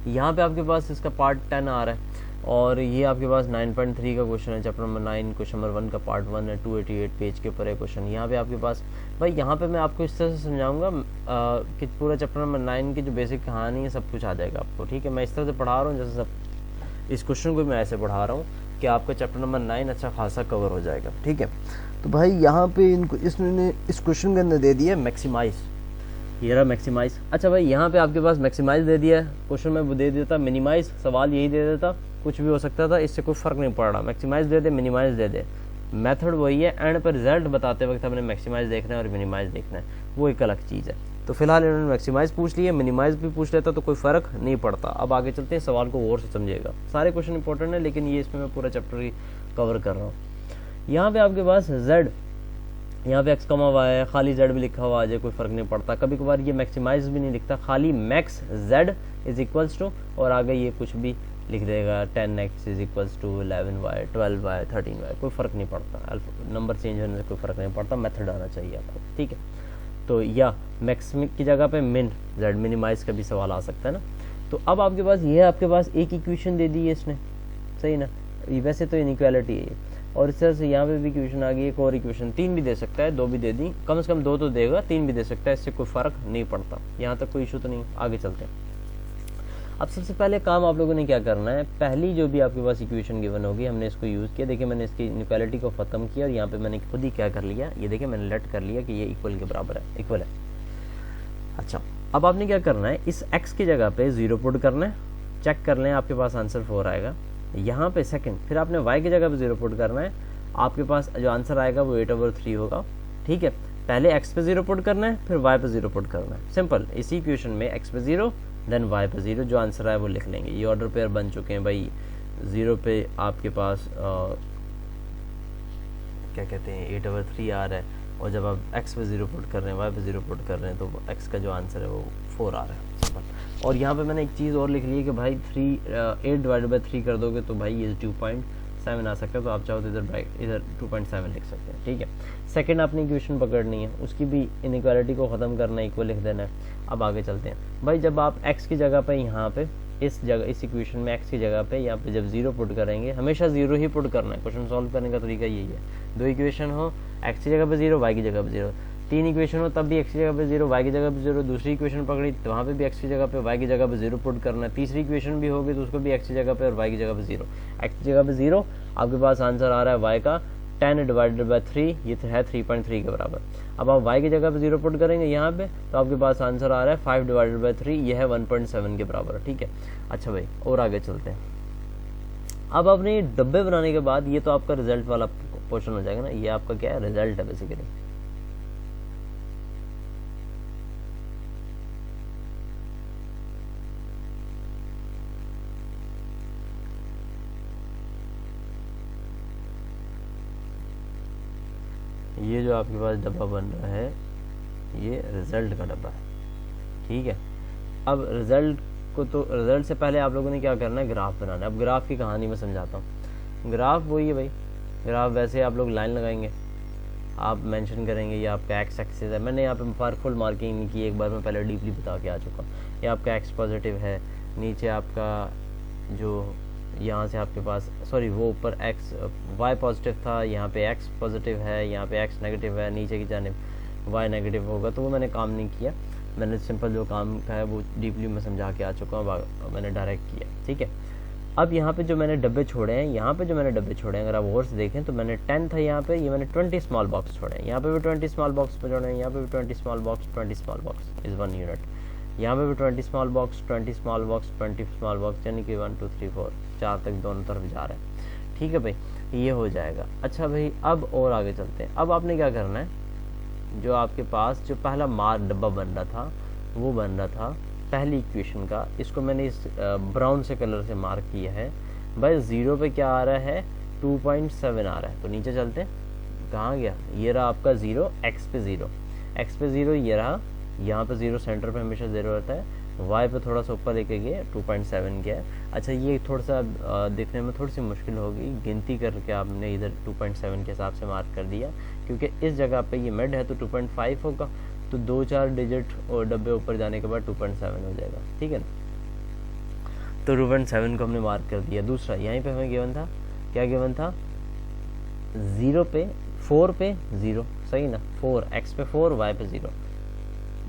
यहाँ पे आपके पास इसका पार्ट 10 आ रहा है और ये आपके पास 9.3 का क्वेश्चन है, चैप्टर नंबर 9 क्वेश्चन नंबर 1 का पार्ट 1 है, 288 पेज के ऊपर है क्वेश्चन। यहाँ पे आपके पास भाई यहाँ पे मैं आपको इस तरह से समझाऊंगा कि पूरा चैप्टर नंबर 9 की जो बेसिक कहानी है सब कुछ आ जाएगा आपको, ठीक है। मैं इस तरह से पढ़ा रहा हूँ जैसे सब इस क्वेश्चन को मैं ऐसे पढ़ा रहा हूँ कि आपका चैप्टर नंबर 9 अच्छा खासा कवर हो जाएगा, ठीक है। तो भाई यहाँ पे इनको इसने इस क्वेश्चन के अंदर दे दिया मैक्सिमाइज, ये रहा मैक्सिमाइज। अच्छा भाई यहाँ पे आपके पास मैक्सिमाइज दे दिया है, क्वेश्चन में वो दे देता मिनिमाइज, सवाल यही दे देता, कुछ भी हो सकता था, इससे कोई फर्क नहीं पड़ रहा। मैक्सिमाइज दे दे मिनिमाइज दे दे, मेथड वही है, एंड पर रिजल्ट बताते वक्त हमने मैक्सिमाइज देखना है और मिनिमाइज देखना है, वो एक अलग चीज़ है। तो फिलहाल इन्होंने मैक्सिमाइज पूछ लिया, मिनिमाइज भी पूछ लेता तो कोई फर्क नहीं पड़ता। अब आगे चलते हैं, सवाल को और से समझिएगा, सारे क्वेश्चन इंपॉर्टेंट है लेकिन ये इसमें मैं पूरा चैप्टर ही कवर कर रहा हूँ। यहाँ पे आपके पास z, यहाँ पे x कमा y है, खाली z भी लिखा हुआ आ जाए कोई फर्क नहीं पड़ता। कभी कभार ये मैक्सिमाइज भी नहीं लिखता, खाली max z is equals to और आगे ये कुछ भी लिख देगा 10x is equals to 11y 12y 13y, कोई फर्क नहीं पड़ता, नंबर चेंज होने से कोई फर्क नहीं पड़ता, मेथड आना चाहिए आपको, ठीक है। तो या मैक्सिमिक की जगह पे मिन z, मिनिमाइज का भी सवाल आ सकता है ना। तो अब आपके पास ये आपके पास एक इक्वेशन दे दी है इसने, सही ना, वैसे तो इनइक्वालिटी है ये, और इस तरह से यहाँ पे भी इक्वेशन आ गई, एक और इक्वेशन, 3 भी दे सकता है, 2 भी दे दी, कम से कम 2 तो देगा, 3 भी दे सकता है, इससे कोई फर्क नहीं पड़ता, यहाँ तक कोई इशू तो नहीं। आगे चलते हैं। अब सबसे पहले काम आप लोगों ने क्या करना है, पहली जो भी आपके पास इक्वेशन गिवन होगी हमने इसको यूज़ किया, देखिए मैंने इसकी इनइक्वालिटी को ख़त्म किया और यहाँ पे मैंने खुद ही क्या कर लिया, ये देखिए मैंने लेट कर लिया कि ये इक्वल के बराबर है, इक्वल है। अच्छा अब आपने क्या करना है, इस x की जगह पे 0 पुट करना है, चेक कर लें आपके पास आंसर 4 आएगा। यहाँ पे सेकंड, फिर आपने y की जगह पे 0 पुट करना है, आपके पास जो आंसर आएगा वो 8/3 होगा, ठीक है। पहले x पे 0 पुट करना है, फिर y पे 0 पुट करना है, सिंपल। इसी इक्वेशन में x पे 0 देन y पे 0, जो आंसर आए वो लिख लेंगे। ये ऑर्डर पेयर बन चुके हैं भाई। 0 पे आपके पास क्या कहते हैं 8/3 आ रहा है, और जब आप x पे 0 पुट कर रहे हैं, y पे 0 पुट कर रहे हैं, तो x का जो आंसर है वो 4 आ रहा है, सिंपल। और यहाँ पे मैंने एक चीज़ और लिख ली है कि भाई 8/3 कर दोगे तो भाई ये 2.7 आ सकता है, तो आप चाहो तो इधर 2.7 लिख सकते हैं, ठीक है। सेकंड आपने इक्वेशन पकड़नी है, उसकी भी इनइक्वालिटी को ख़त्म करना है, इक्वल लिख देना है। अब आगे चलते हैं भाई, जब आप x की जगह पे यहाँ पे इस इक्वेशन में x की जगह पे यहाँ पे जब 0 पुट करेंगे, हमेशा 0 ही पुट करना है, क्वेश्चन सॉल्व करने का तरीका यही है। 2 इक्वेशन हो, x की जगह पे 0 y की जगह पे 0, 3 इक्वेशन हो तब भी x की जगह पे 0 y की जगह पे 0, दूसरी इक्वेशन पकड़ी तो वहाँ पे भी x की जगह पे y की जगह पे 0 पुट करना है, तीसरी इक्वेशन भी होगी तो उसको भी x की जगह पे और y की जगह पे 0, x की जगह पे 0, आपके पास आंसर आ रहा है y का 10/3, ये तो है 3.3 के बराबर। अब आप y की जगह पे 0 पुट करेंगे यहाँ पे तो आपके पास आंसर आ रहा है 5/3, ये है 1.7 के बराबर, ठीक है। अच्छा भाई और आगे चलते हैं। अब आपने डब्बे बनाने के बाद ये तो आपका रिजल्ट वाला पोर्शन हो जाएगा ना, ये आपका क्या है, रिजल्ट है बेसिकली। ये जो आपके पास डब्बा बन रहा है ये रिजल्ट का डब्बा है, ठीक है। अब रिजल्ट को तो रिजल्ट से पहले आप लोगों ने क्या करना है, ग्राफ बनाना है। अब ग्राफ की कहानी मैं समझाता हूँ। ग्राफ वही है भाई, ग्राफ वैसे आप लोग लाइन लगाएंगे, आप मेंशन करेंगे ये आपका एक्स एक्सिस है। मैंने यहाँ पे फुल मार्किंग नहीं की, एक बार मैं पहले डीपली बता के आ चुका हूँ। ये आपका एक्स पॉजिटिव है, नीचे आपका जो यहाँ से आपके पास सॉरी वो ऊपर एक्स वाई पॉजिटिव था, यहाँ पे एक्स पॉजिटिव है, यहाँ पे एक्स नेगेटिव है, नीचे की जानिब वाई नेगेटिव होगा, तो वो मैंने काम नहीं किया। मैंने सिंपल जो काम का है वो डीपली मैं समझा के आ चुका हूँ, मैंने डायरेक्ट किया, ठीक है। अब यहाँ पे जो मैंने डब्बे छोड़े हैं, यहाँ पे जो मैंने डब्बे छोड़े हैं, अगर आप और से देखें तो मैंने 10 था यहाँ पे, ये मैंने 20 स्मॉल बॉक्स छोड़े हैं, यहाँ पे भी 20 स्मॉल बॉक्स पे छोड़े हैं, यहाँ पे भी 20 small box, 20 small box is 1 unit, यहाँ पे भी 20 small box, 20 small box, 20 small box, यानी कि 1 2 3 4 4 तक दोनों तरफ जा रहे हैं, ठीक है भाई, ये हो जाएगा। अच्छा भाई अब और आगे चलते हैं। अब आपने क्या करना है, जो आपके पास जो पहला डब्बा बन रहा था वो बन रहा था पहली इक्वेशन का, इसको मैंने इस ब्राउन से कलर से मार्क किया है भाई। 0 पे क्या आ रहा है, 2.7 आ रहा है, तो नीचे चलते हैं, कहाँ गया, ये रहा आपका 0, एक्स पे 0, एक्स पे 0 ये रहा, यहाँ पे 0 सेंटर पे हमेशा 0 रहता है, वाई पे थोड़ा सा ऊपर लेके गए 2.7 गया है। अच्छा ये थोड़ा सा देखने में थोड़ी सी मुश्किल होगी, गिनती करके आपने इधर 2.7 के हिसाब से मार्क कर दिया, क्योंकि इस जगह पे ये मिड है तो 2.5 होगा, तो 2-4 डिजिट और डब्बे ऊपर जाने के बाद 2.7 हो जाएगा, ठीक है ना। तो 2.7 को हमने मार्क कर दिया। दूसरा यहीं पे हमें गिवन था, क्या गिवन था, 0 पे 4 पे 0, सही ना, 4 x पे 4 y पे 0,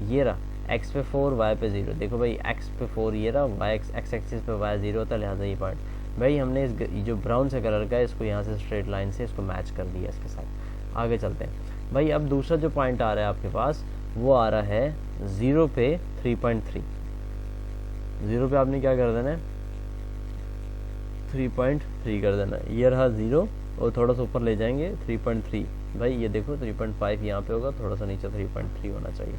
ये रहा x पे 4 y पे 0। देखो भाई x पे 4 ये रहा, y x एक्सिस पे y 0 होता है, लिहाजा ये पॉइंट भाई हमने इस जो ब्राउन से कलर का है इसको यहाँ से स्ट्रेट लाइन से इसको मैच कर दिया इसके साथ। आगे चलते हैं भाई। अब दूसरा जो पॉइंट आ रहा है आपके पास वो आ रहा है 0 पे 3.3। 0 पे आपने क्या कर देना है, 3.3 कर देना है। ये रहा 0 और थोड़ा सा ऊपर ले जाएंगे 3.3। भाई ये देखो 3.5 यहाँ पे होगा, थोड़ा सा नीचे 3.3 होना चाहिए।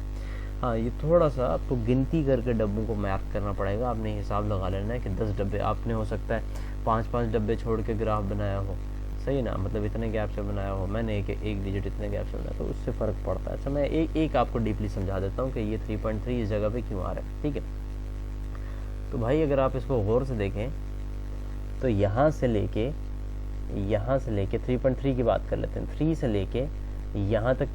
हाँ, ये थोड़ा सा आपको गिनती करके डब्बों को मार्क करना पड़ेगा। आपने हिसाब लगा लेना है कि 10 डब्बे, आपने हो सकता है 5-5 डब्बे छोड़ के ग्राफ बनाया हो, सही ना, मतलब इतने गैप से बनाया हो, मैंने एक डिजिट इतने गैप से बनाया, तो उससे फ़र्क पड़ता है। अच्छा, मैं एक आपको डीपली समझा देता हूँ कि ये 3.3 इस जगह पे क्यों आ रहा है, ठीक है। तो भाई अगर आप इसको गौर से देखें तो यहाँ से लेके 3.3 की बात कर लेते हैं, 3 से लेके यहाँ तक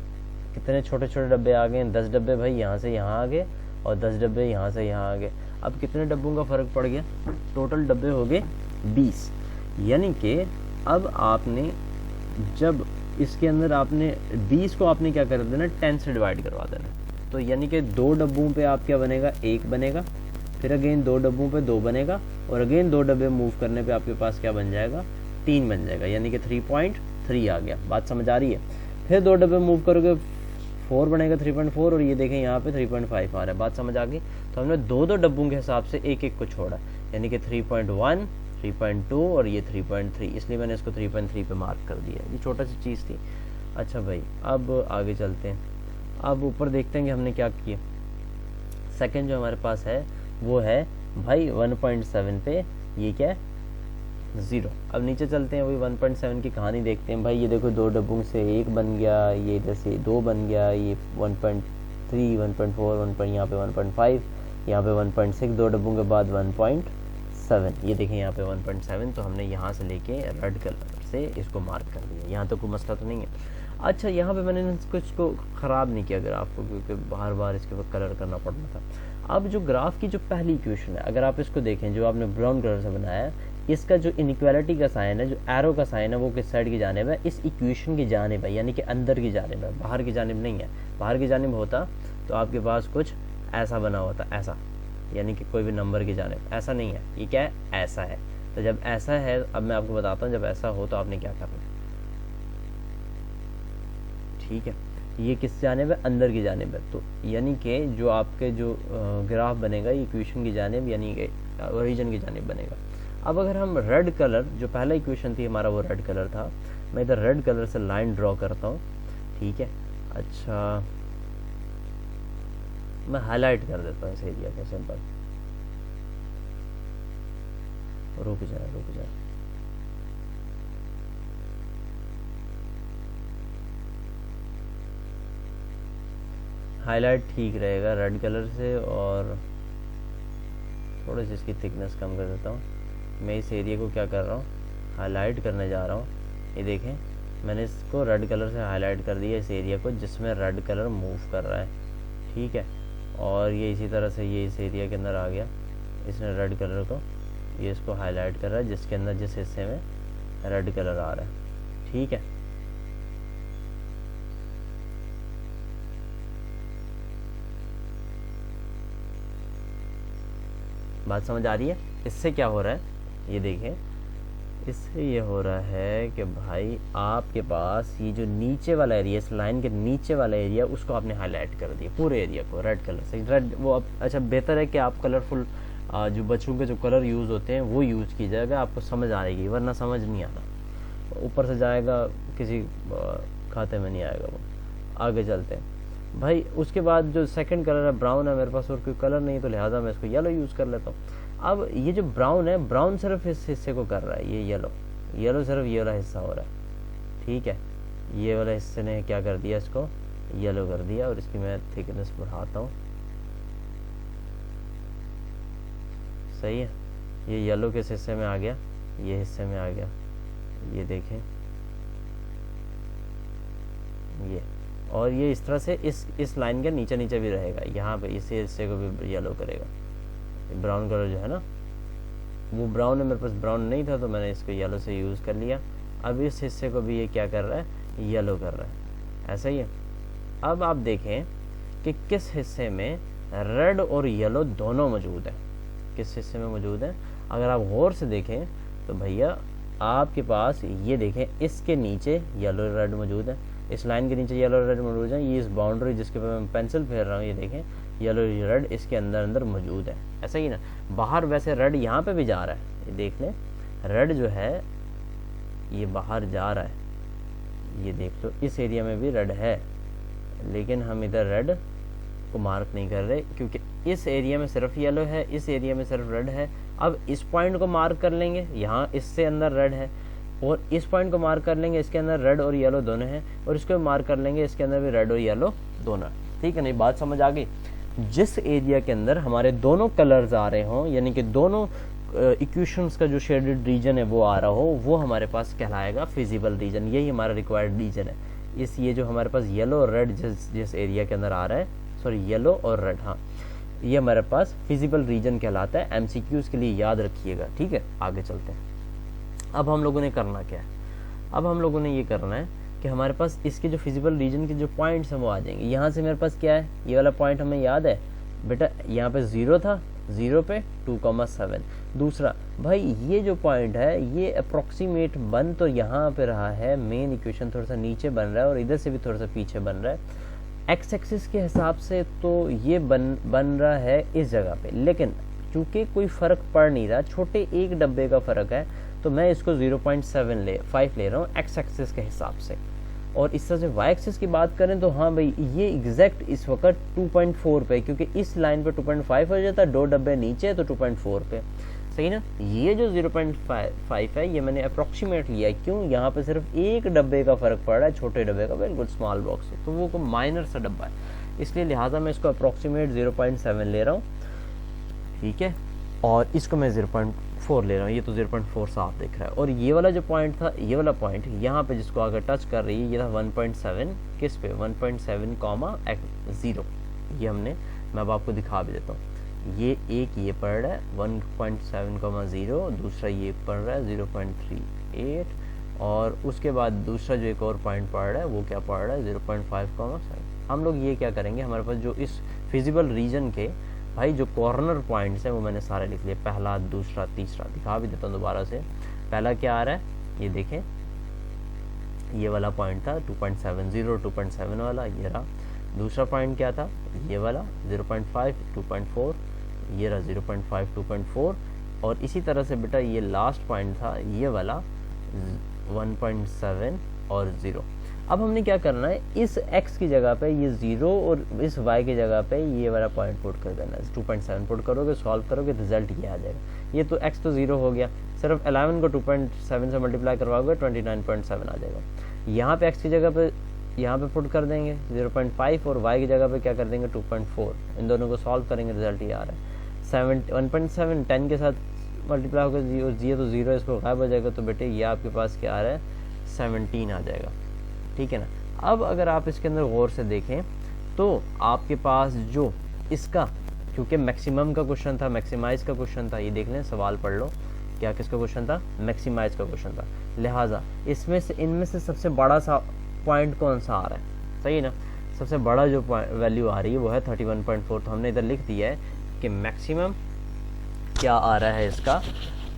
कितने छोटे छोटे डब्बे आ गए, 10 डब्बे भाई यहाँ से यहाँ आ गए और 10 डब्बे यहाँ से यहाँ आ गए। अब कितने डब्बों का फ़र्क पड़ गया, टोटल डब्बे हो गए 20। यानी कि अब आपने जब इसके अंदर आपने 20 को आपने क्या कर देना, 10 से डिवाइड करवा देना। तो यानी कि 2 डब्बों पे आप क्या बनेगा, 1 बनेगा, फिर अगेन 2 डब्बों पे 2 बनेगा और अगेन 2 डब्बे मूव करने पे आपके पास क्या बन जाएगा, 3 बन जाएगा, यानी कि 3.3 आ गया। बात समझ आ रही है। फिर 2 डब्बे मूव करोगे 4 बनेगा 3.4 और ये देखें यहाँ पे 3.5 आ रहा है। बात समझ आ गई। तो हमने 2 डब्बों के हिसाब से एक को छोड़ा, यानी कि 3.1, 3.2 और ये 3.3, इसलिए मैंने इसको 3.3 पे मार्क कर दिया। ये छोटा सी चीज़ थी। अच्छा भाई, अब आगे चलते हैं। अब ऊपर देखते हैं कि हमने क्या किया। सेकंड जो हमारे पास है वो है भाई 1.7 पे ये क्या है, 0। अब नीचे चलते हैं, वही 1.7 की कहानी देखते हैं। भाई ये देखो 2 डब्बों से 1 बन गया, ये इधर से 2 बन गया, ये 1.3, 1.4, यहाँ पे 1.5, यहाँ पे 1.6, 2 डब्बों के बाद 1.7, ये देखें यहाँ पे 1.7। तो हमने यहाँ से लेके रेड कलर से इसको मार्क कर दिया। यहाँ तो कोई मसला तो नहीं है। अच्छा, यहाँ पे मैंने कुछ को ख़राब नहीं किया ग्राफ को, क्योंकि बार बार इसके ऊपर कलर करना पड़ना था। अब जो ग्राफ की जो पहली इक्वेशन है, अगर आप इसको देखें जो आपने ब्राउन कलर से बनाया है, इसका जो इनइक्वालिटी का साइन है, जो एरो का साइन है, वो किस साइड की जानिब है, इस इक्वेशन की जानिब है, यानी कि अंदर की जानिब है, बाहर की जानिब नहीं है। बाहर की जानिब होता तो आपके पास कुछ ऐसा बना होता, ऐसा, यानी कि कोई भी नंबर की जानिब। ऐसा नहीं है, ये क्या है, ऐसा है। तो जब ऐसा है, अब मैं आपको बताता हूँ, जब ऐसा हो तो आपने क्या करना है, ठीक है। ये किस जानिब है, अंदर की जानिब है। तो यानी कि जो आपके जो ग्राफ बनेगा ये इक्वेशन की जानिब, यानी कि ओरिजिन की जानिब बनेगा। अब अगर हम रेड कलर, जो पहला इक्वेशन थी हमारा वो रेड कलर था, मैं इधर रेड कलर से लाइन ड्रॉ करता हूँ, ठीक है। अच्छा, मैं हाईलाइट कर देता हूँ इस एरिया को, सिंपल। रुक जाए। हाईलाइट ठीक रहेगा रेड कलर से, और थोड़ी सी इसकी थिकनेस कम कर देता हूँ। मैं इस एरिया को क्या कर रहा हूँ, हाईलाइट करने जा रहा हूँ। ये देखें, मैंने इसको रेड कलर से हाईलाइट कर दिया, इस एरिया को जिसमें रेड कलर मूव कर रहा है, ठीक है। और ये इसी तरह से ये इस एरिया के अंदर आ गया, इसने रेड कलर को, ये इसको हाईलाइट कर रहा है जिसके अंदर, जिस हिस्से में रेड कलर आ रहा है, ठीक है। बात समझ आ रही है। इससे क्या हो रहा है, ये देखें, इससे ये हो रहा है कि भाई आपके पास ये जो नीचे वाला एरिया, इस लाइन के नीचे वाला एरिया, उसको आपने हाईलाइट कर दिया, पूरे एरिया को रेड कलर से। रेड वो अब, अच्छा बेहतर है कि आप कलरफुल जो बच्चों के जो कलर यूज़ होते हैं वो यूज़ कीजिएगा, आपको समझ आएगी, वरना समझ नहीं आना, ऊपर से जाएगा किसी खाते में नहीं आएगा वो। आगे चलते हैं भाई। उसके बाद जो सेकंड कलर है ब्राउन है, मेरे पास और कोई कलर नहीं, तो लिहाजा मैं इसको येलो यूज़ कर लेता हूँ। अब ये जो ब्राउन है, ब्राउन सिर्फ इस हिस्से को कर रहा है, ये येलो सिर्फ ये वाला हिस्सा हो रहा है, ठीक है। ये वाला हिस्से ने क्या कर दिया, इसको येलो कर दिया, और इसकी मैं थिकनेस बढ़ाता हूँ, सही है। ये येलो किस हिस्से में आ गया, ये हिस्से में आ गया, ये देखें ये, और ये इस तरह से इस लाइन के नीचे नीचे भी रहेगा, यहाँ पे इस हिस्से को भी येलो करेगा, ब्राउन कलर जो है ना, वो ब्राउन है, मेरे पास ब्राउन नहीं था तो मैंने इसको येलो से यूज़ कर लिया। अब इस हिस्से को भी ये क्या कर रहा है, येलो कर रहा है, ऐसा ही है। अब आप देखें कि किस हिस्से में रेड और येलो दोनों मौजूद है, किस हिस्से में मौजूद है। अगर आप गौर से देखें तो भैया आपके पास ये देखें, इसके नीचे येलो रेड मौजूद है, इस लाइन के नीचे येलो रेड मौजूद है। ये इस बाउंड्री जिसके पर मैं पेंसिल फेर रहा हूँ, ये देखें येलो रेड इसके अंदर अंदर मौजूद है, ऐसा ही ना। बाहर वैसे रेड यहाँ पे भी जा रहा है, ये देख लें, रेड जो है ये बाहर जा रहा है, ये देख लो, इस एरिया में भी रेड है, लेकिन हम इधर रेड को मार्क नहीं कर रहे क्योंकि इस एरिया में सिर्फ येलो है, इस एरिया में सिर्फ रेड है। अब इस पॉइंट को मार्क कर लेंगे, यहाँ इससे अंदर रेड है, और इस पॉइंट को मार्क कर लेंगे, इसके अंदर रेड और येलो दोनों हैं, और इसको मार्क कर लेंगे, इसके अंदर भी रेड और येलो दोनों है। ठीक है, नहीं बात समझ आ गई। जिस एरिया के अंदर हमारे दोनों कलर्स आ रहे हों, यानी कि दोनों इक्वेशंस का जो शेडेड रीजन है वो आ रहा हो, वो हमारे पास कहलाएगा फिजिबल रीजन। यही हमारा रिक्वायर्ड रीजन है। इस ये जो हमारे पास येलो और रेड जिस एरिया के अंदर आ रहा है, सॉरी येलो और रेड, हाँ, ये हमारे पास फिजिबल रीजन कहलाता है। एमसीक्यूज के लिए याद रखिएगा। ठीक है, आगे चलते हैं। अब हम लोगों ने करना क्या है, अब हम लोगों ने ये करना है कि हमारे पास इसके जो फिजिबल रीजन के जो पॉइंट्स हैं वो आ जाएंगे। यहाँ से मेरे पास क्या है, ये वाला पॉइंट हमें याद है बेटा, यहाँ पे 0 था, 0 पे 2,7। दूसरा भाई ये जो पॉइंट है ये अप्रोक्सीमेट बन तो यहाँ पे रहा है, मेन इक्वेशन थोड़ा सा नीचे बन रहा है और इधर से भी थोड़ा सा पीछे बन रहा है। एक्स एक्सिस के हिसाब से तो ये बन रहा है इस जगह पे, लेकिन चूंकि कोई फ़र्क पड़ नहीं रहा, छोटे एक डब्बे का फ़र्क है, तो मैं इसको 0.5 ले रहा हूँ एक्स एक्सिस के हिसाब से। और इस तरह से वाई एक्सिस की बात करें तो हाँ भाई ये एग्जैक्ट इस वक्त 2.4 पे, क्योंकि इस लाइन पे 2.5 हो जाता है, 2 डब्बे नीचे तो 2.4 पे, सही ना। ये जो 0.5 है ये मैंने अप्रोक्सीमेट लिया है, क्यों, यहाँ पे सिर्फ एक डब्बे का फर्क पड़ रहा है, छोटे डब्बे का, बिल्कुल स्मॉल बॉक्स है, तो वो माइनर सा डब्बा है, इसलिए लिहाजा मैं इसको अप्रोक्सीमेट 0.7 ले रहा हूँ। ठीक है, और इसको मैं 0.4 ले रहा हूँ, ये तो 0.4 साफ दिख रहा है। और ये वाला जो पॉइंट था, ये वाला पॉइंट यहाँ पे जिसको अगर टच कर रही है, ये था 1.7, किस पे, 1.7,0। ये हमने, मैं अब आपको दिखा भी देता हूँ। ये एक ये पढ़ रहा है 1.7,0, दूसरा ये पढ़ रहा है 0.38, और उसके बाद दूसरा जो एक और पॉइंट पढ़ रहा है वो क्या पढ़ रहा है 0.5,7। हम लोग ये क्या करेंगे, हमारे पास जो इस फिजिबल रीजन के भाई जो कॉर्नर पॉइंट्स हैं वो मैंने सारे लिख लिए, पहला, दूसरा, तीसरा, दिखा भी देता हूँ दोबारा से। पहला क्या आ रहा है, ये देखें, ये वाला पॉइंट था 2.70, 2.7 वाला, ये रहा। दूसरा पॉइंट क्या था, ये वाला 0.5, 2.4, ये रहा 0.5, 2.4, और इसी तरह से बेटा ये लास्ट पॉइंट था ये वाला 1.7 और 0। अब हमने क्या करना है, इस x की जगह पे ये 0 और इस y की जगह पे ये वाला पॉइंट पुट कर देना है। 2.7 पुट करोगे, सॉल्व करोगे, रिजल्ट ये आ जाएगा। ये तो x तो 0 हो गया, सिर्फ 11 को 2.7 से मल्टीप्लाई करवाओगे 29.7 आ जाएगा। यहाँ पे x की जगह पे यहाँ पे पुट कर देंगे 0.5 और y की जगह पे क्या कर देंगे 2.4, इन दोनों को सॉल्व करेंगे, रिजल्ट ये आ रहा है 1.7। 10 के साथ मल्टीप्लाई होगा, ये तो 0 इसको गायब हो जाएगा, तो बेटे ये आपके पास क्या आ रहा है 17 आ जाएगा। ठीक है ना। अब अगर आप इसके अंदर गौर से देखें तो आपके पास जो इसका, क्योंकि मैक्सिमम का क्वेश्चन था, मैक्सिमाइज का क्वेश्चन था, ये देख लें, सवाल पढ़ लो, क्या किसका क्वेश्चन था, मैक्सिमाइज का क्वेश्चन था, लिहाजा इसमें से इनमें से सबसे बड़ा सा पॉइंट कौन सा आ रहा है, सही है ना। सबसे बड़ा जो वैल्यू आ रही है वो है 31.4, तो हमने इधर लिख दिया है कि मैक्सिमम क्या आ रहा है इसका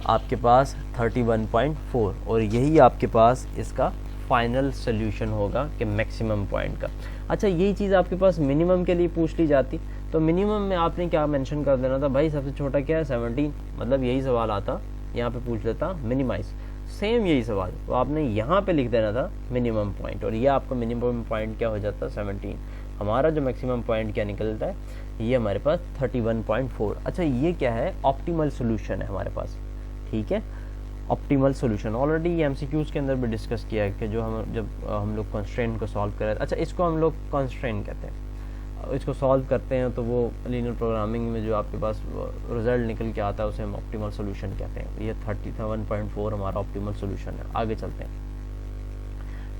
आपके पास 31.4, और यही आपके पास इसका फाइनल सोल्यूशन होगा कि मैक्सिमम पॉइंट का। अच्छा, यही चीज़ आपके पास मिनिमम के लिए पूछ ली जाती, तो मिनिमम में आपने क्या मेंशन कर देना था, भाई सबसे छोटा क्या है 17, मतलब यही सवाल आता, यहाँ पे पूछ लेता मिनिमाइज, सेम यही सवाल, तो आपने यहाँ पे लिख देना था मिनिमम पॉइंट, और ये आपका मिनिमम पॉइंट क्या हो जाता 17। हमारा जो मैक्सिमम पॉइंट क्या निकलता है, ये हमारे पास 31.4। अच्छा, ये क्या है, ऑप्टिमल सोल्यूशन है हमारे पास। ठीक है, ऑप्टिमल सोल्यूशन ऑलरेडी ये एमसीक्यूज के अंदर भी डिस्कस किया है कि जब हम लोग कंस्ट्रेंट को सॉल्व करें, अच्छा इसको हम लोग कंस्ट्रेंट कहते हैं, इसको सॉल्व करते हैं तो वो लीनियर प्रोग्रामिंग में जो आपके पास रिजल्ट निकल के आता है उसे हम ऑप्टिमल सोल्यूशन कहते हैं। ये 31.4 हमारा ऑप्टिमल सोल्यूशन है। आगे चलते हैं।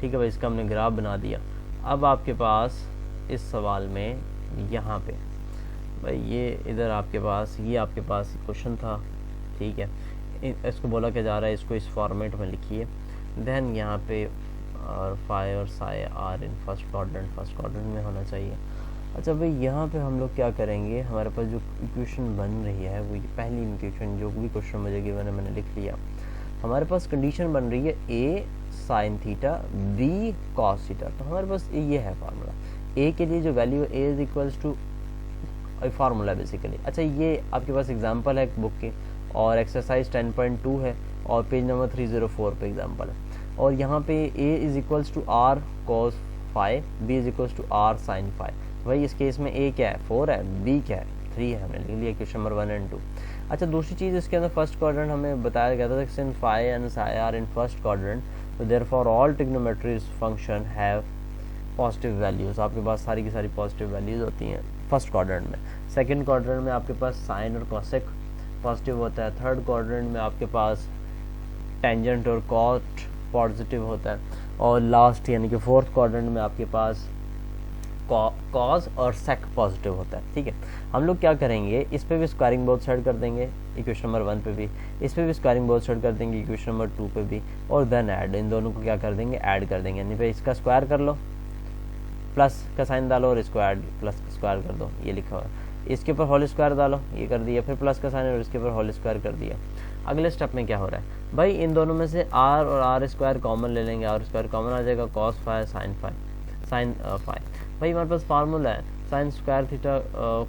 ठीक है भाई, इसका हमने ग्राफ बना दिया। अब आपके पास इस सवाल में यहाँ पे भाई ये इधर आपके पास, ये आपके पास क्वेश्चन था, ठीक है, इसको बोला क्या जा रहा है, इसको इस फॉर्मेट में लिखिए। देन यहाँ पे और फाई और psi are in first quadrant में होना चाहिए। अच्छा भाई यहाँ पे हम लोग क्या करेंगे, हमारे पास जो इक्वेशन बन रही है वो पहली इक्वेशन जो भी क्वेश्चन मुझे गिवन है मैंने लिख लिया। हमारे पास कंडीशन बन रही है A sine theta B cos theta. तो हमारे पास ये है फार्मूला, ए के लिए जो वैल्यू है A is equals to formula basically. अच्छा ये आपके पास एग्जांपल है बुक के और एक्सरसाइज 10.2 है और पेज नंबर 304 पे एग्जांपल है। और यहाँ पे a is equals to R cos phi, b is equals to R sine phi. भाई इस केस में a क्या है 4 है, b क्या है 3 है, हमने लिख लिया क्वेश्चन नंबर 1 एंड 2। अच्छा दूसरी चीज़ इसके अंदर फर्स्ट क्वाड्रेंट हमें बताया गया था since phi and psi are in first quadrant तो therefore all trigonometry function have positive values. आपके पास सारी की सारी पॉजिटिव वैल्यूज़ होती हैं फर्स्ट क्वाड्रेंट में। सेकंड क्वाड्रेंट में आपके पास साइन और कॉसेक पॉजिटिव होता है। थर्ड क्वाड्रेंट में आपके पास टेंजेंट और कॉट पॉजिटिव होता है। और लास्ट यानी कि फोर्थ क्वाड्रेंट में आपके पास कॉज और सेक पॉजिटिव होता है। ठीक है, हम लोग क्या करेंगे, इस पे भी स्क्वायरिंग बोथ साइड कर देंगे इक्वेशन नंबर 1 पे भी, इस पे भी स्क्वायरिंग बोथ साइड कर देंगे इक्वेशन नंबर 2 पे भी, और देन ऐड, इन दोनों को क्या कर देंगे ऐड कर देंगे। यानी पे इसका स्क्वायर कर लो, प्लस का साइन डालो और इसको ऐड प्लस का स्क्वायर कर दो, ये लिखा हुआ है। इसके ऊपर होल स्क्वायर डालो, ये कर दिया, फिर प्लस का साइन और इसके ऊपर होल स्क्वायर कर दिया। अगले स्टेप में क्या हो रहा है भाई, इन दोनों में से आर और आर स्क्वायर कॉमन ले लेंगे, आर स्क्वायर कॉमन आ जाएगा, कॉस फाई साइन फाई। भाई हमारे पास फार्मूला है sine square theta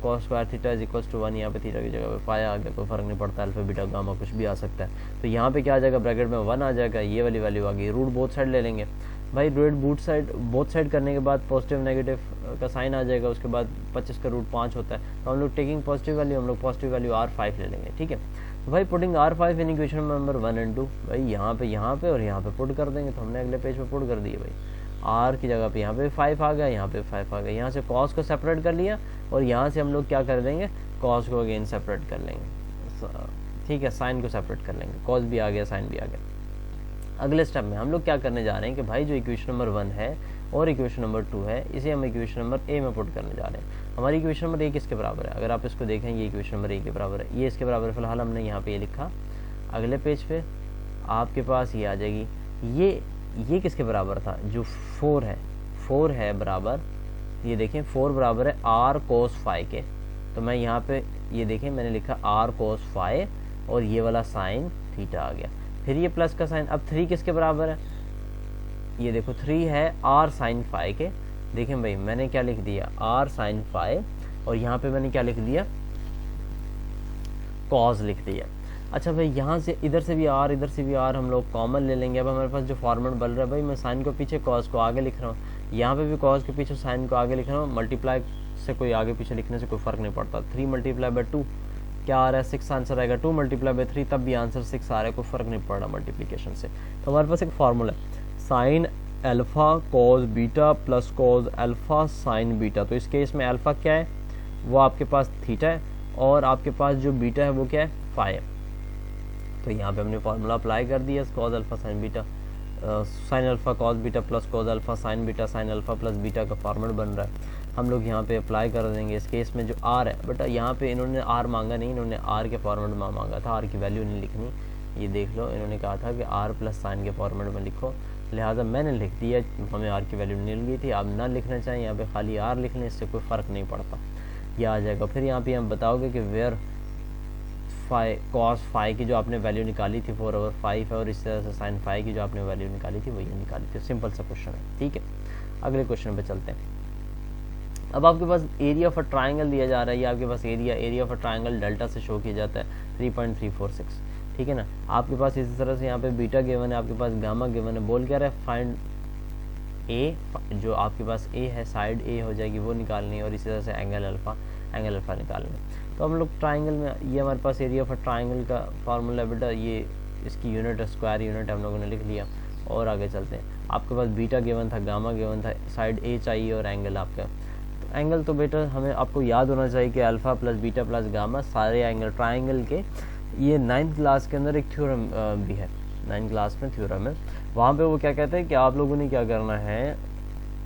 cos square theta is equals to 1। यहाँ पे थीटा की जगह पे फाई आ गया, कोई फर्क नहीं पड़ता, अल्फा बीटा गामा कुछ भी आ सकता है। तो यहाँ पे क्या आ जाएगा, ब्रैकेट में 1 आ जाएगा, ये वाली वैल्यू आ गई। रूट बोथ साइड ले लेंगे भाई, रूट बोथ साइड करने के बाद पॉजिटिव नेगेटिव का साइन आ जाएगा, उसके बाद 25 का रूट 5 होता है। तो हम लोग टेकिंग पॉजिटिव वैल्यू, हम लोग पॉजिटिव वैल्यू R5 ले लेंगे। ठीक है, तो भाई putting R5 in equation number 1 and 2, भाई यहाँ पे और यहाँ पे पुट कर देंगे। तो हमने अगले पेज पे पुट कर दिए भाई, आर की जगह पे यहाँ पे 5 आ गया, यहाँ पे 5 आ गया। यहाँ से कॉस को सेपरेट कर लिया और यहाँ से हम लोग क्या कर देंगे, कॉस को अगेन सेपरेट कर लेंगे। ठीक है, साइन को सेपरेट कर लेंगे, कॉस भी आ गया साइन भी आ गया। अगले स्टेप में हम लोग क्या करने जा रहे हैं कि भाई जो इक्वेशन नंबर 1 है और इक्वेशन नंबर 2 है, इसे हम इक्वेशन नंबर ए में पुट करने जा रहे हैं। हमारी इक्वेशन नंबर ए किसके बराबर है, अगर आप इसको देखें ये इक्वेशन नंबर ए के बराबर है, ये इसके बराबर है। फिलहाल हमने यहाँ पे ये लिखा, अगले पेज पे आपके पास ये आ जाएगी, ये किसके बराबर था, जो 4 है बराबर, ये देखें 4 बराबर है आर कोस फाई के। तो मैं यहाँ पे ये देखें मैंने लिखा आर कोस फाई और ये वाला साइन थीटा आ गया। फिर ये प्लस का साइन, अब 3 किसके बराबर है, ये देखो 3 है आर साइन फाई के। देखें भाई मैंने क्या लिख दिया, आर साइन फाई, और यहाँ पे मैंने क्या लिख दिया, कॉस लिख दिया। अच्छा भाई यहाँ से इधर से भी आर इधर से भी आर हम लोग कॉमन ले लेंगे। अब हमारे पास जो फॉर्मेट बन रहा है भाई, मैं साइन को पीछे कॉस को आगे लिख रहा हूँ, यहाँ पे भी कॉस के पीछे साइन को आगे लिख रहा हूँ। मल्टीप्लाई से कोई आगे पीछे लिखने से कोई फर्क नहीं पड़ता। 3 मल्टीप्लाई बाय 2 क्या आ रहा है, 6 आंसर आएगा। 2 मल्टीप्लाई बाय 3 तब भी आंसर 6 आ रहा है, कोई फर्क नहीं पड़ रहा मल्टीप्लीकेशन से। तो हमारे पास एक फॉर्मूला है sine alpha cos beta plus cos alpha sign beta. तो इस केस में अल्फा क्या है, वो आपके पास थीटा है, और आपके पास जो बीटा है वो क्या है, फाई है। तो यहाँ पे हमने फार्मूला अप्लाई कर दिया, cos alpha sign beta, sine alpha cos beta plus cos alpha sign beta, sine alpha plus beta का फॉर्मेट बन रहा है। हम लोग यहाँ पे अप्लाई कर देंगे। इस केस में जो आर है, बट यहाँ पे इन्होंने आर मांगा नहीं, इन्होंने आर के फॉर्मेट में मांगा था, आर की वैल्यू नहीं लिखनी। ये देख लो, इन्होंने कहा था कि आर प्लस साइन के फॉर्मेट में लिखो, लिहाजा मैंने लिख दिया, हमें आर की वैल्यू मिल गई थी। आप ना लिखना चाहें, यहाँ पे खाली आर लिख लें, इससे कोई फ़र्क नहीं पड़ता, ये आ जाएगा। फिर यहाँ पे हम बताओगे कि वेयर फाई कॉस फाई की जो आपने वैल्यू निकाली थी 4/5 है, और इस तरह से साइन फाई की जो आपने वैल्यू निकाली थी वो ये निकाली थी। सिंपल सा क्वेश्चन है। ठीक है, अगले क्वेश्चन पे चलते हैं। अब आपके पास एरिया ऑफ अ ट्राइंगल दिया जा रहा है, ये आपके पास area of a triangle delta से शो किया जाता है 3.346। ठीक है ना, आपके पास इसी तरह से यहाँ पे बीटा गिवन है, आपके पास गामा गिवन है। बोल क्या रहा है, फाइंड ए, जो आपके पास ए है साइड ए हो जाएगी वो निकालनी है, और इसी तरह से एंगल अल्फा निकालना है। तो हम लोग ट्राइंगल में, ये हमारे पास एरिया ऑफ ट्राइंगल का फार्मूला बेटा, ये इसकी यूनिट स्क्वायर यूनिट हम लोगों ने लिख लिया। और आगे चलते हैं, आपके पास बीटा गिवन था, गामा गिवन था, साइड ए चाहिए और एंगल आपका। तो एंगल तो बेटा हमें आपको याद होना चाहिए कि alpha plus beta plus gamma सारे एंगल ट्राइंगल के, ये 9th क्लास के अंदर एक थ्योरम भी है, 9th क्लास में थ्योरम है। वहाँ पे वो क्या कहते हैं कि आप लोगों ने क्या करना है,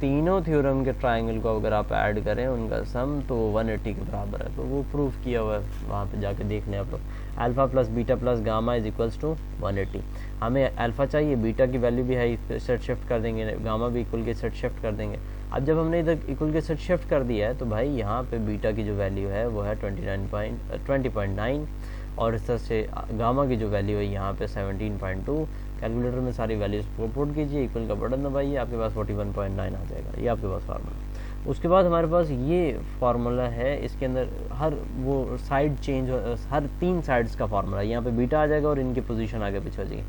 तीनों थ्योरम के ट्राइंगल को अगर आप ऐड करें उनका सम तो 180 के बराबर है। तो वो प्रूफ किया हुआ है, वहाँ पे जाके देख लें आप लोग। Alpha plus beta plus gamma is equals to 180। हमें अल्फ़ा चाहिए, बीटा की वैल्यू भी है, सेट शिफ्ट कर देंगे, गामा भी इक्वल के सेट शिफ्ट कर देंगे। अब जब हमने इधर इक्वल के सेट शिफ्ट कर दिया है तो भाई यहाँ पे बीटा की जो वैल्यू है वो है 20.9 और इस तरह से गामा की जो वैल्यू है यहाँ पे 17.2। कैलकुलेटर में सारी वैल्यूज पुट कीजिए, इक्वल का बटन दबाइए, आपके पास 41.9 आ जाएगा। ये आपके पास फार्मूला। उसके बाद हमारे पास ये फार्मूला है, इसके अंदर हर वो साइड चेंज, हर 3 साइड्स का फार्मूला। यहाँ पे बीटा आ जाएगा और इनकी पोजीशन आगे पीछे हो जाएगी,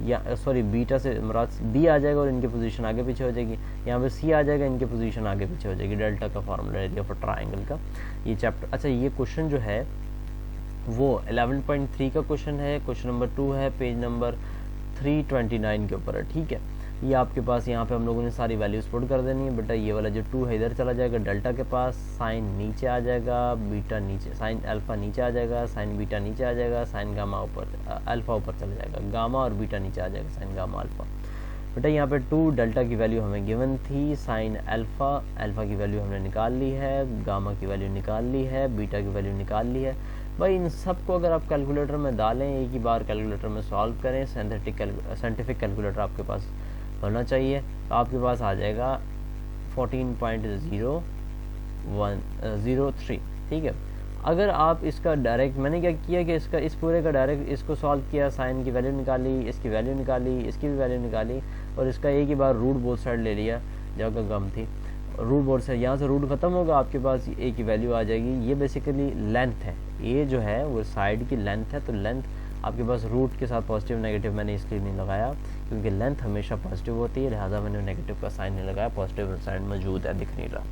या सॉरी बीटा से मुराद बी आ जाएगा और इनकी पोजीशन आगे पीछे हो जाएगी। यहाँ पे सी आ जाएगा, इनकी पोजीशन आगे पीछे हो जाएगी। डेल्टा का फार्मूला एरिया फॉर ट्राइंगल का ये चैप्टर। अच्छा, ये क्वेश्चन जो है वो 11.3 का क्वेश्चन है, क्वेश्चन नंबर 2 है, पेज नंबर 329 के ऊपर है। ठीक है, ये आपके पास यहाँ पे हम लोगों ने सारी वैल्यूज पुट कर देनी है। बेटा ये वाला जो 2 है इधर चला जाएगा डेल्टा के पास, साइन नीचे आ जाएगा, बीटा नीचे, साइन अल्फा नीचे आ जाएगा, साइन बीटा नीचे आ जाएगा, साइन गामा ऊपर, अल्फा ऊपर चला जाएगा, गामा और बीटा नीचे आ जाएगा, साइन गामा अल्फा। बेटा यहाँ पे 2 डेल्टा की वैल्यू हमें गिवन थी, साइन अल्फा, अल्फा की वैल्यू हमने निकाल ली है, गामा की वैल्यू निकाल ली है, बीटा की वैल्यू निकाल ली है। भाई इन सब को अगर आप कैलकुलेटर में डालें, एक ही बार कैलकुलेटर में सॉल्व करें, साइंटिफिक कैलकुलेटर आपके पास होना चाहिए, तो आपके पास आ जाएगा 14.0103। ठीक है, अगर आप इसका डायरेक्ट, मैंने क्या किया कि इसका इस पूरे का डायरेक्ट इसको सॉल्व किया, साइन की वैल्यू निकाली, इसकी वैल्यू निकाली, इसकी भी वैल्यू निकाली और इसका एक ही बार रूट बोथ साइड ले लिया जगह कम थी। रूट बोर्ड से यहाँ से रूट खत्म होगा, आपके पास ए की वैल्यू आ जाएगी। ये बेसिकली लेंथ है, ए जो है वो साइड की लेंथ है, तो लेंथ आपके पास रूट के साथ पॉजिटिव नेगेटिव मैंने इसलिए नहीं लगाया क्योंकि लेंथ हमेशा पॉजिटिव होती है, लिहाजा मैंने नेगेटिव का साइन नहीं लगाया, पॉजिटिव साइन मौजूद है, दिख नहीं रहा।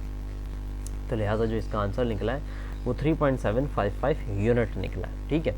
तो लिहाजा जो इसका आंसर निकला है वो 3.755 यूनिट निकला है। ठीक है।